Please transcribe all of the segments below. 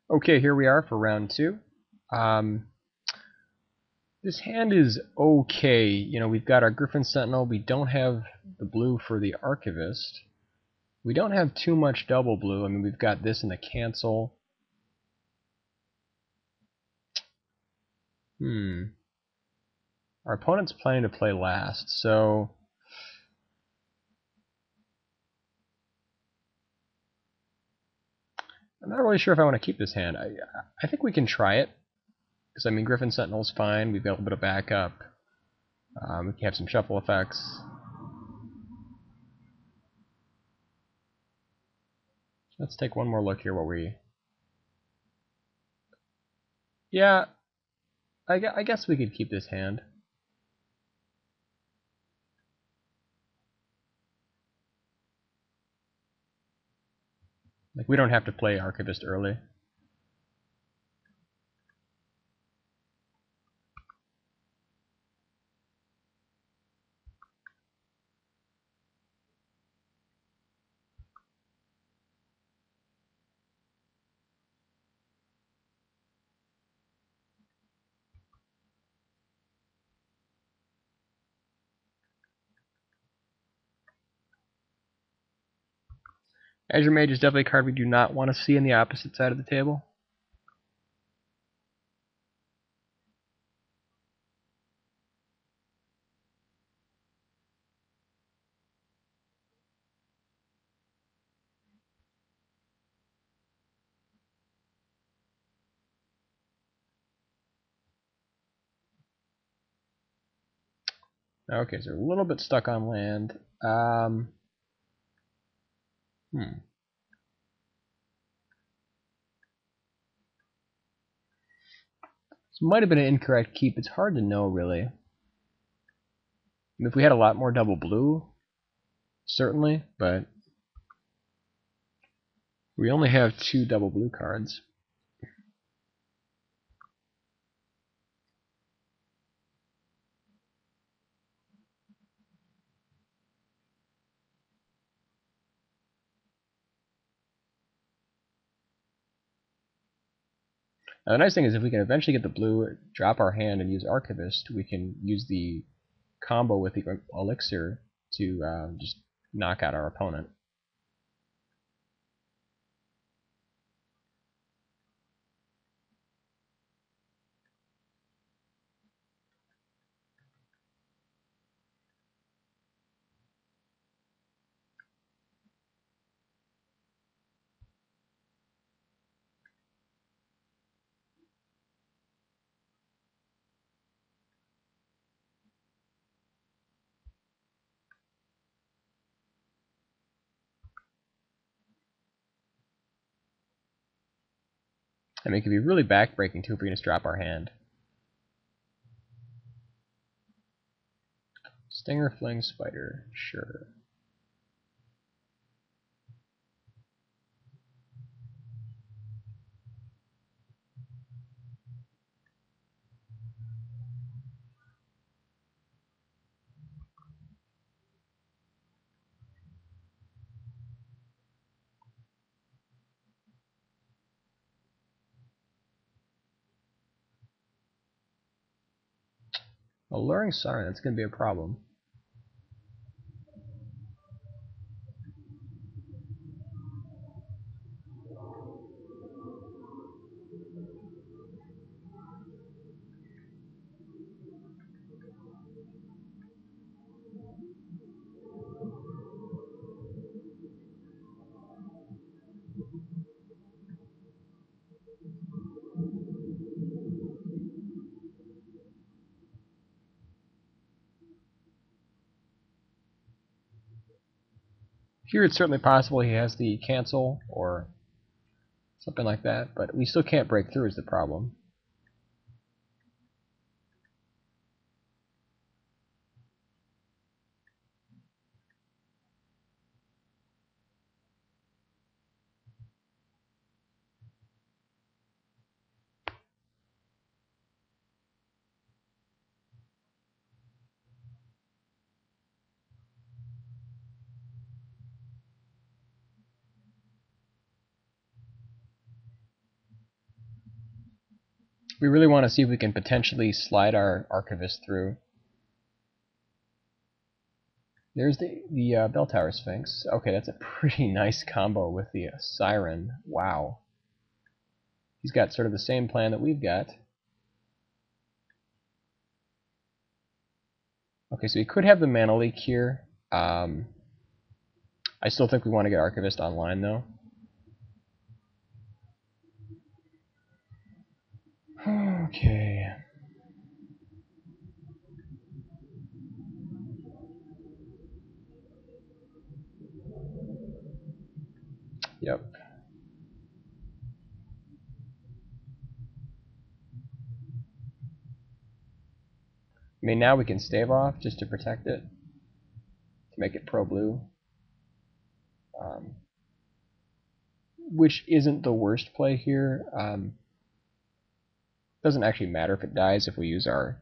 Okay, here we are for round two. Um, this hand is okay. You know, we've got our Griffin Sentinel. We don't have the blue for the Archivist. We don't have too much double blue. I mean, we've got this in the cancel. Our opponent's planning to play last, so I'm not really sure if I want to keep this hand. I think we can try it, because I mean, Griffin Sentinel's fine. We've got a little bit of backup. We can have some shuffle effects. Let's take one more look here while we... Yeah, I guess we could keep this hand. Like, we don't have to play Archivist early. Azure Mage is definitely a card we do not want to see on the opposite side of the table. Okay, so we're a little bit stuck on land. This might have been an incorrect keep. It's hard to know, really. If we had a lot more double blue, certainly, but we only have 2 double blue cards. Now, the nice thing is if we can eventually get the blue, drop our hand, and use Archivist, we can use the combo with the Elixir to just knock out our opponent. I mean, it could be really backbreaking too if we can just drop our hand. Stinger, Fling, Spider, sure. Alluring Siren, that's going to be a problem. Here it's certainly possible he has the cancel or something like that, but we still can't break through is the problem. we really want to see if we can potentially slide our archivist through. There's the bell tower sphinx. Okay, that's a pretty nice combo with the siren. Wow. He's got sort of the same plan that we've got. Okay, so we could have the mana leak here. I still think we want to get archivist online though. Okay. Yep. I mean, now we can stave off just to protect it, to make it pro-blue. Which isn't the worst play here. Doesn't actually matter if it dies if we use our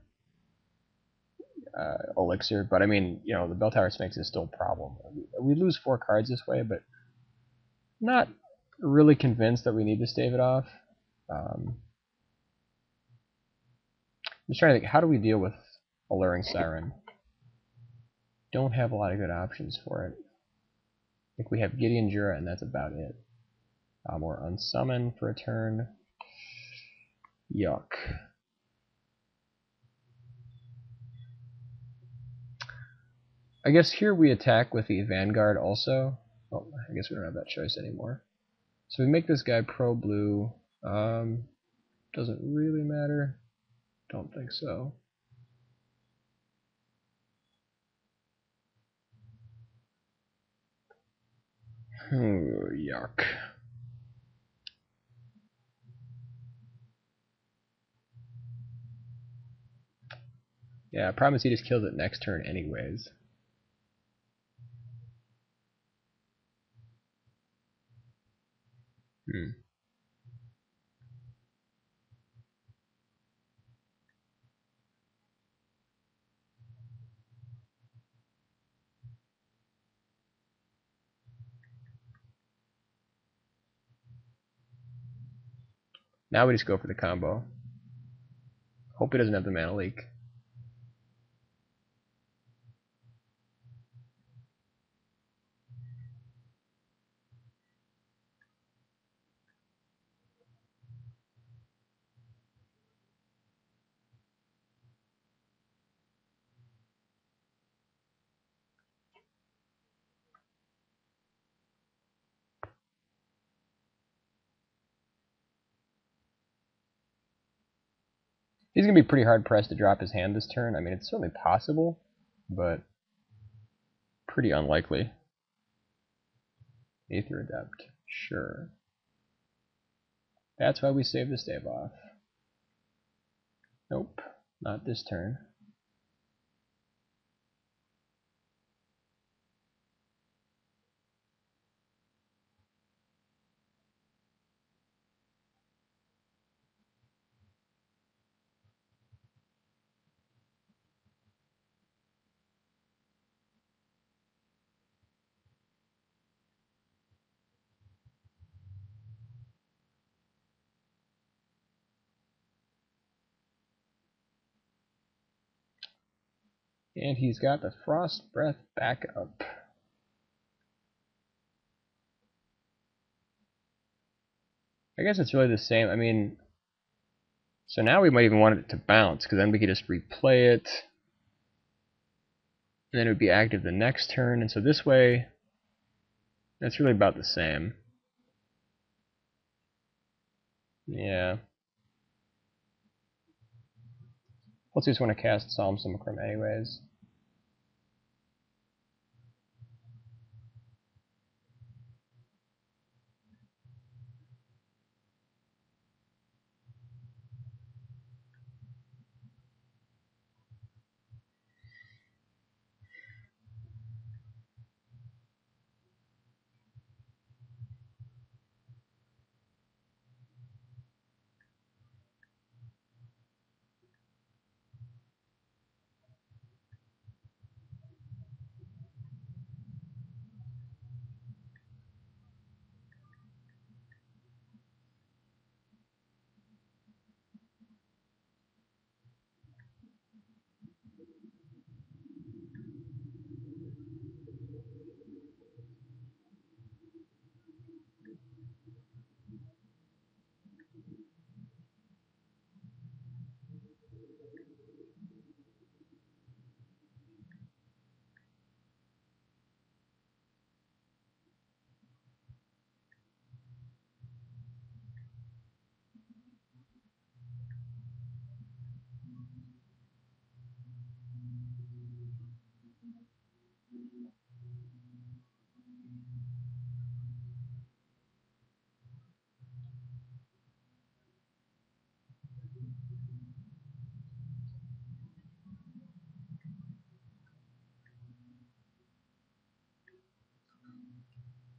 elixir, but I mean, you know, the bell tower sphinx is still a problem. We lose 4 cards this way, but not really convinced that we need to stave it off. I'm just trying to think, how do we deal with Alluring Siren? Don't have a lot of good options for it. I think we have Gideon Jura, and that's about it. Or Unsummon for a turn. Yuck. I guess here we attack with the Vanguard also. Oh, I guess we don't have that choice anymore. So we make this guy pro-blue. Doesn't really matter. Don't think so. Yuck. Yeah, problem is he just kills it next turn anyways. Now we just go for the combo. Hope he doesn't have the mana leak. He's going to be pretty hard pressed to drop his hand this turn. I mean, it's certainly possible, but pretty unlikely. Aether Adept, sure. That's why we save the stave off. Nope, not this turn. And he's got the Frost Breath back up. I guess it's really the same. I mean, so now we might even want it to bounce, because then we could just replay it. And then it would be active the next turn. And so this way, that's really about the same. Yeah. Plus we just want to cast Solemn Simulacrum anyways.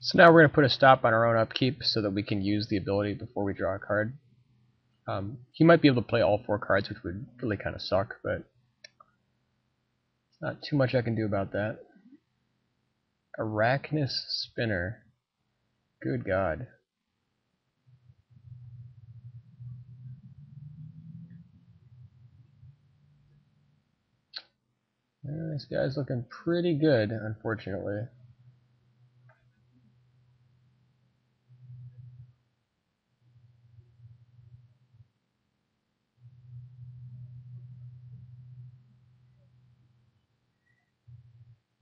So now we're going to put a stop on our own upkeep so that we can use the ability before we draw a card. He might be able to play all 4 cards, which would really kind of suck, but not too much I can do about that. Arachnus Spinner. Good God. This guy's looking pretty good, unfortunately.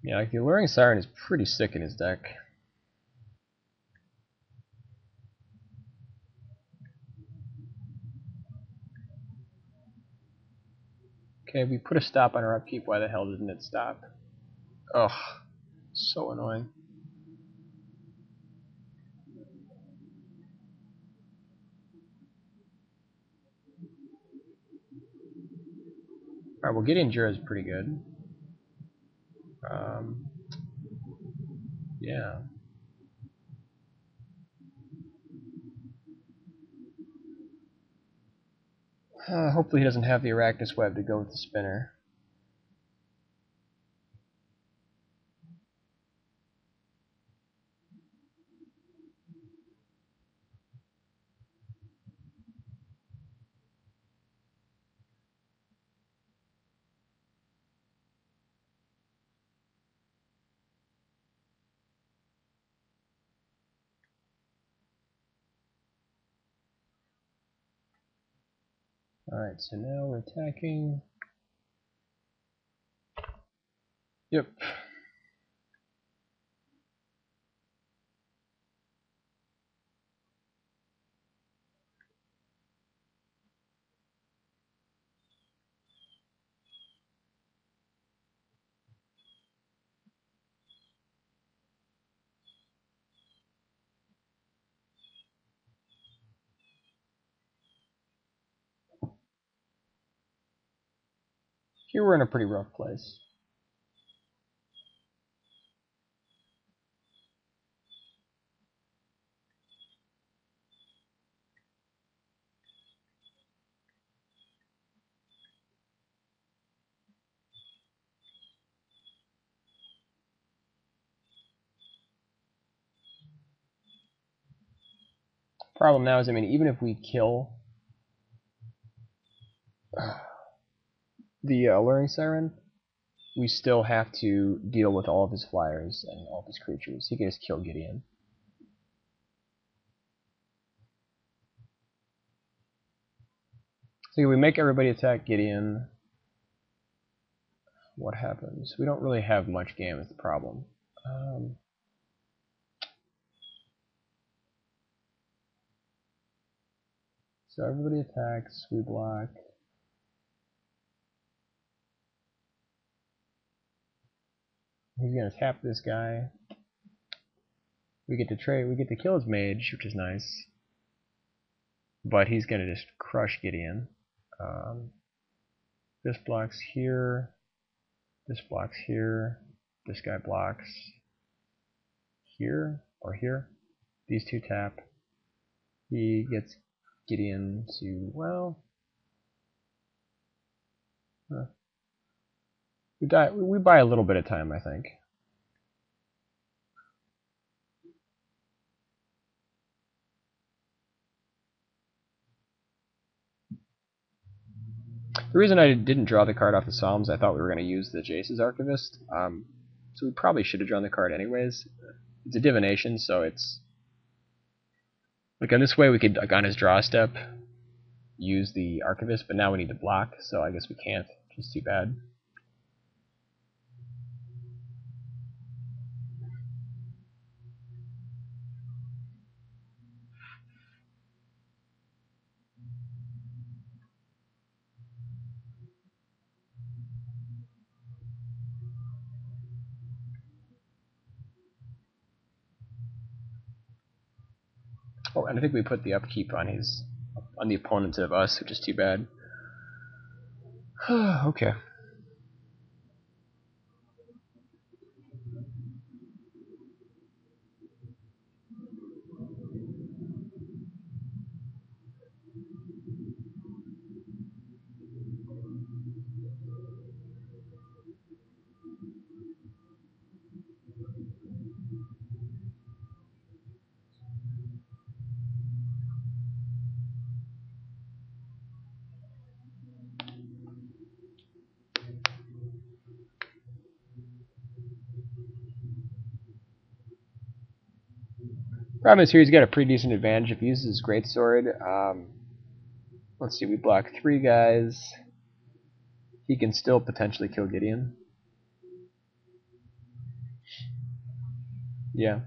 Yeah, like the Alluring Siren is pretty sick in his deck. Okay, we put a stop on our upkeep. Why the hell didn't it stop? Ugh, so annoying. Alright, well, Gideon Jura is pretty good. Yeah. Hopefully he doesn't have the Arachnus Web to go with the spinner. Alright, so now we're attacking. Yep. Here we're in a pretty rough place. Problem now is, I mean, even if we kill the Alluring Siren, we still have to deal with all of his flyers and all of his creatures. He can just kill Gideon. So we make everybody attack Gideon. What happens? We don't really have much game is the problem. So everybody attacks, we block. He's gonna tap this guy. We get to trade. We get to kill his mage, which is nice. But he's gonna just crush Gideon. This blocks here. This blocks here. This guy blocks here or here. These two tap. He gets Gideon to, well, we die. We buy a little bit of time, I think. The reason I didn't draw the card off the Psalms, I thought we were going to use the Jace's Archivist. So we probably should have drawn the card anyways. It's a divination, so it's like on this way we could, like on his draw step, use the Archivist, but now we need to block, so I guess we can't, which is too bad. Oh, and I think we put the upkeep on the opponent of us, which is too bad. Okay. Problem is here he's got a pretty decent advantage if he uses his greatsword. Let's see, we block 3 guys. He can still potentially kill Gideon. Yeah.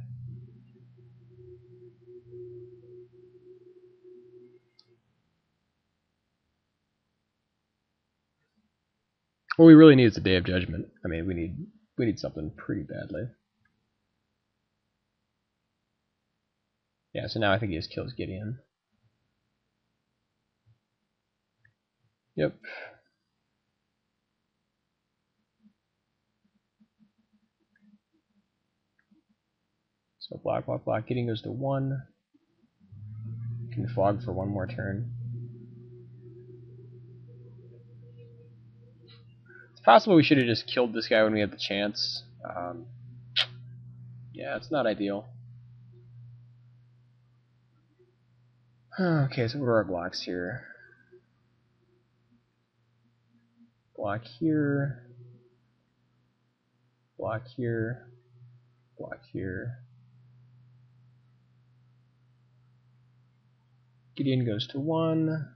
What we really need is a Day of Judgment. I mean, we need something pretty badly. Yeah, so now I think he just kills Gideon. Yep. So block, block, block. Gideon goes to 1. Can fog for 1 more turn. It's possible we should have just killed this guy when we had the chance. Yeah, it's not ideal. Okay, so what are our blocks here? Block here. Block here. Block here. Gideon goes to 1.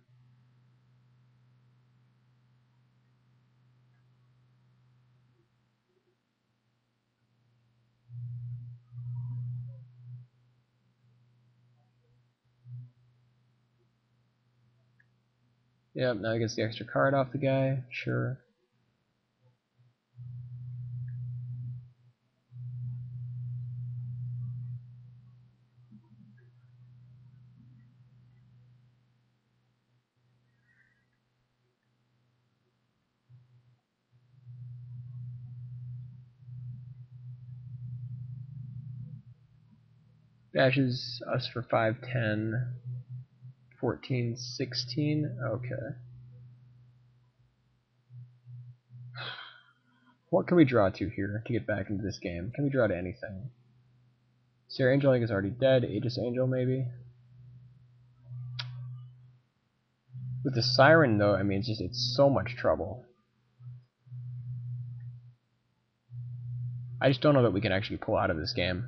Yep, now he gets the extra card off the guy. Sure. Bashes us for 5, 10, 14, 16. Okay. What can we draw to here to get back into this game? Can we draw to anything? Sarah Angel is already dead. Aegis Angel, maybe? With the Siren, though, I mean, it's so much trouble. I just don't know that we can actually pull out of this game.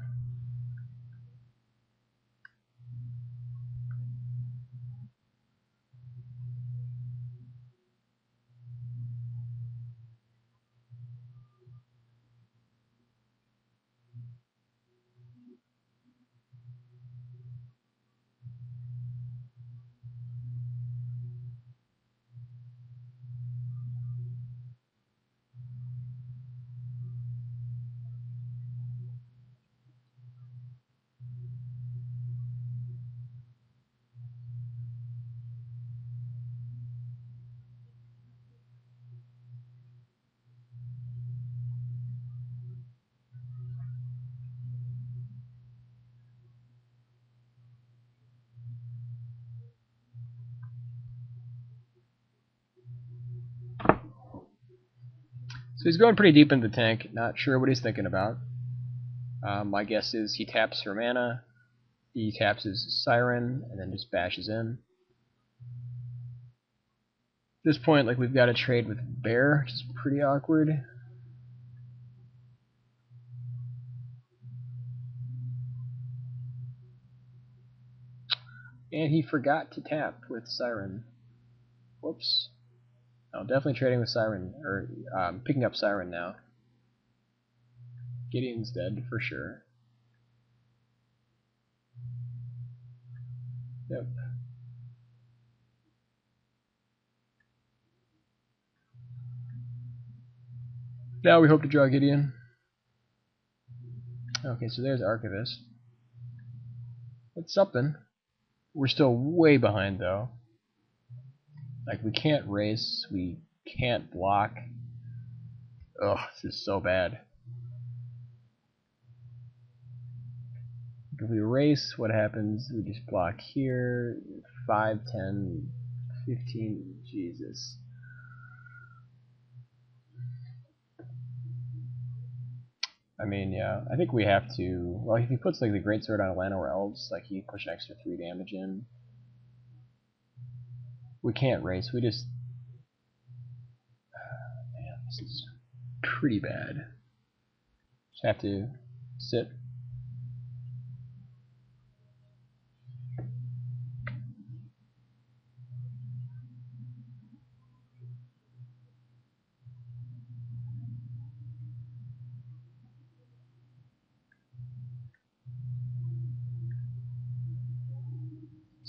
So he's going pretty deep in the tank. Not sure what he's thinking about. My guess is he taps for mana, he taps his Siren, and then just bashes in. At this point, like, we've got to trade with Bear, which is pretty awkward. And he forgot to tap with Siren. Whoops. No, definitely trading with Siren, or picking up Siren now. Gideon's dead for sure. Yep. Now we hope to draw Gideon. Okay, so there's Archivist. That's something. We're still way behind, though. Like, we can't race, we can't block. Ugh, this is so bad. If we race, what happens? We just block here. 5, 10, 15. Jesus. I mean, yeah, I think we have to. Well, if he puts like the greatsword on Alana or Elves, like he push an extra 3 damage in. We can't race. We just. Man, this is pretty bad. Just have to sit.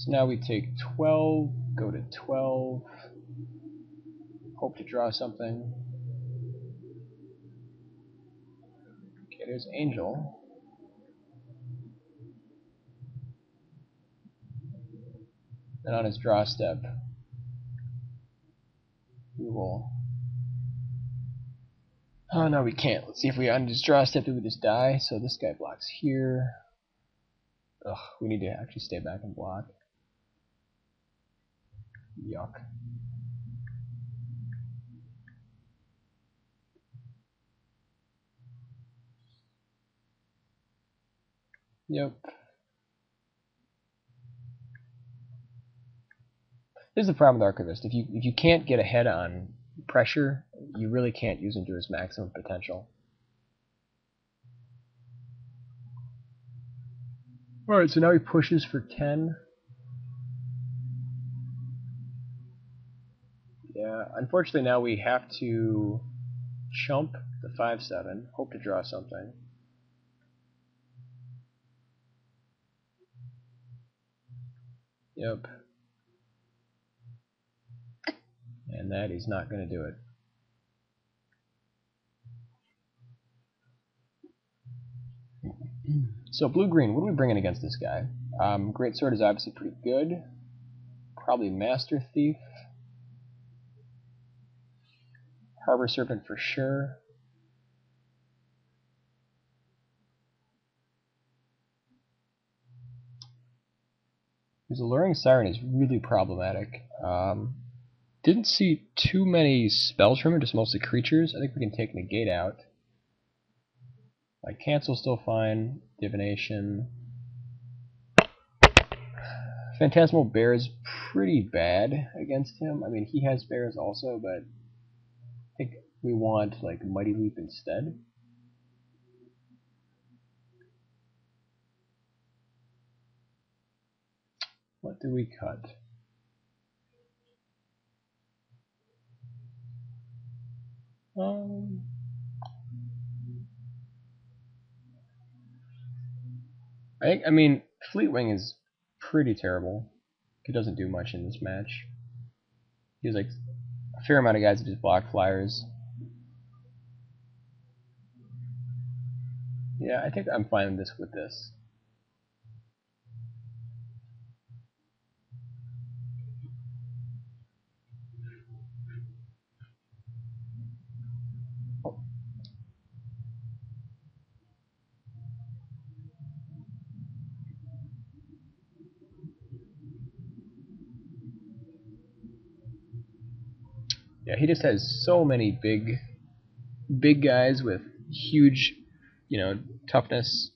So now we take 12, go to 12, hope to draw something. Okay, there's Angel. And on his draw step, we will... Oh, no, we can't. Let's see if we on his draw step, do we just die? So this guy blocks here. Ugh, we need to actually stay back and block. Yuck. Yep. This is the problem with Archivist. If you can't get ahead on pressure, you really can't use him to his maximum potential. Alright, so now he pushes for 10. Yeah, unfortunately now we have to chump the 5-7, hope to draw something. Yep. And that is not going to do it. So blue-green, what are we bringing against this guy? Great Sword is obviously pretty good. Probably Master Thief. Harbor Serpent for sure. His Alluring Siren is really problematic. Didn't see too many spells from him, just mostly creatures. I think we can take Negate out. Like Cancel still fine. Divination. Phantasmal Bear is pretty bad against him. I mean, he has bears also, but I think we want like Mighty Leap instead. What do we cut? I mean, Fleetwing is pretty terrible. He doesn't do much in this match. He has like a fair amount of guys that just block flyers. Yeah, I think I'm fine with this. Yeah, he just has so many big guys with huge, toughness.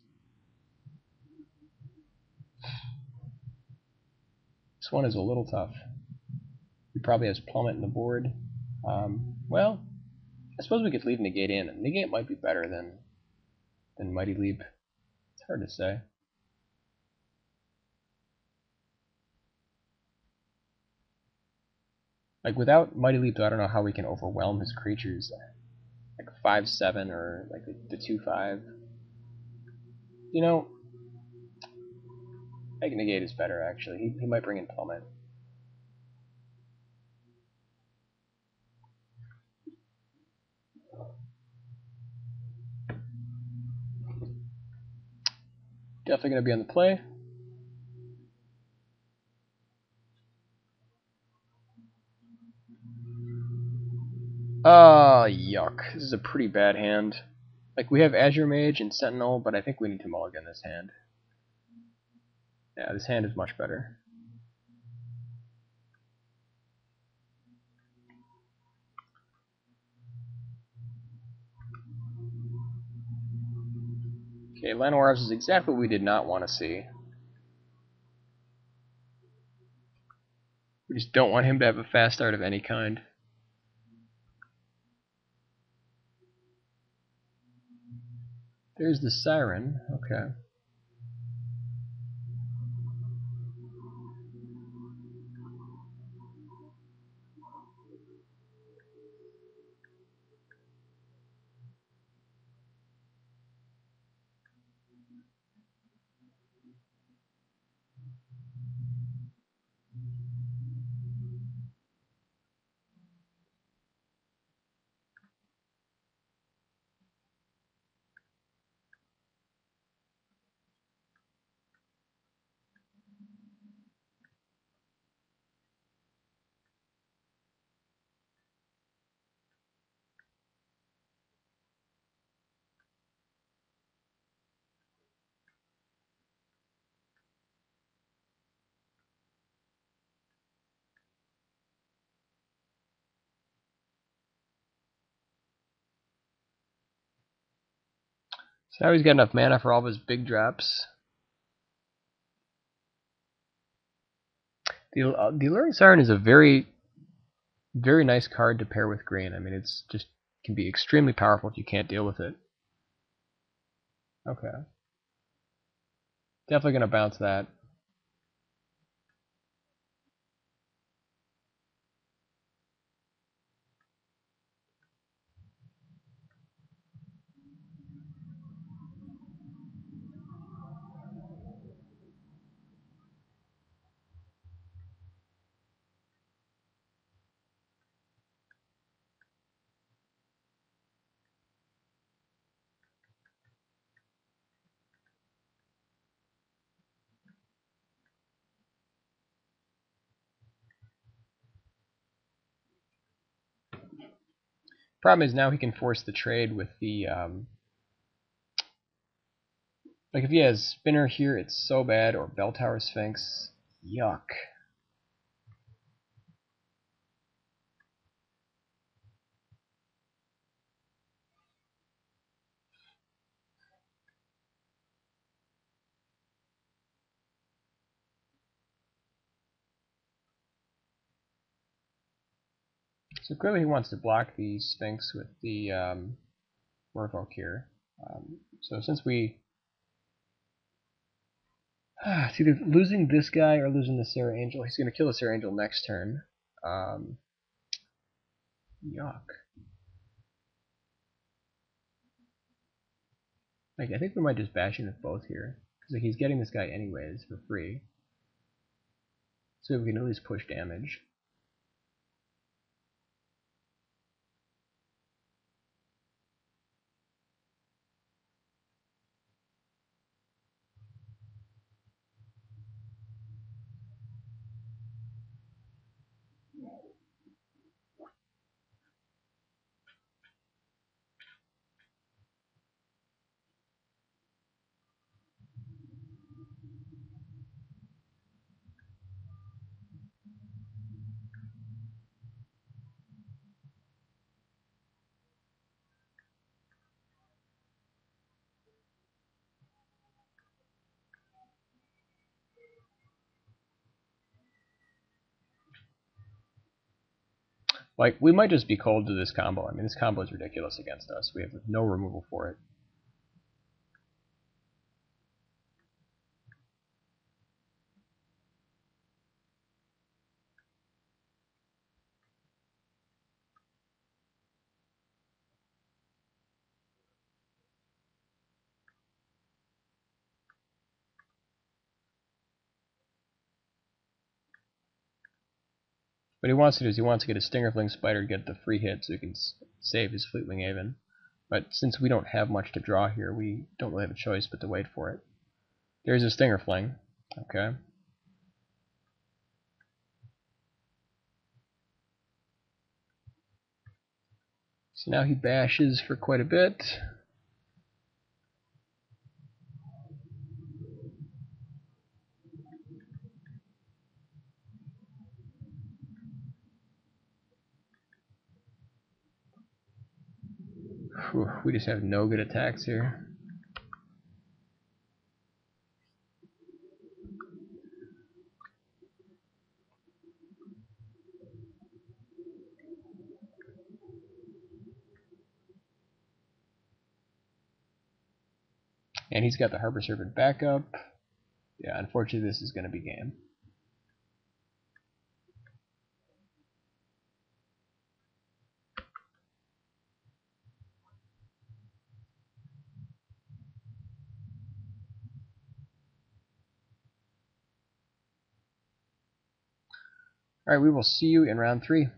This one is a little tough. He probably has Plummet in the board. Well, I suppose we could leave Negate in. Negate might be better than Mighty Leap. It's hard to say. Like without Mighty Leap, I don't know how we can overwhelm his creatures. Like 5-7 or like the 2-5. You know, I think Negate is better actually. He might bring in Plummet. Definitely going to be on the play. Yuck. This is a pretty bad hand. Like, we have Azure Mage and Sentinel, but I think we need to mulligan this hand. Yeah, this hand is much better. Okay, Llanowars is exactly what we did not want to see. We just don't want him to have a fast start of any kind. There's the Siren. Okay. So now he's got enough mana for all of his big drops. The Alluring Siren is a very, very nice card to pair with green. I mean, it's just can be extremely powerful if you can't deal with it. Okay. Definitely going to bounce that. Problem is now he can force the trade with the like if he has Spinner here, it's so bad, or Bell Tower Sphinx. Yuck. So clearly he wants to block the Sphinx with the Merfolk here. So since we it's either losing this guy or losing the Sarah Angel. He's going to kill the Sarah Angel next turn. Yuck. Like, I think we might just bash in with both here. Because like, he's getting this guy anyways for free. So we can at least push damage. Like, we might just be cold to this combo. I mean, this combo is ridiculous against us. We have no removal for it. What he wants to do is he wants to get a Stingerfling Spider to get the free hit so he can save his Fleetwing Haven. But since we don't have much to draw here, we don't really have a choice but to wait for it. There's a Stingerfling. Okay. So now he bashes for quite a bit. Whew, we just have no good attacks here. And he's got the Harbor Serpent backup. Yeah, unfortunately this is going to be game. Alright, we will see you in round 3.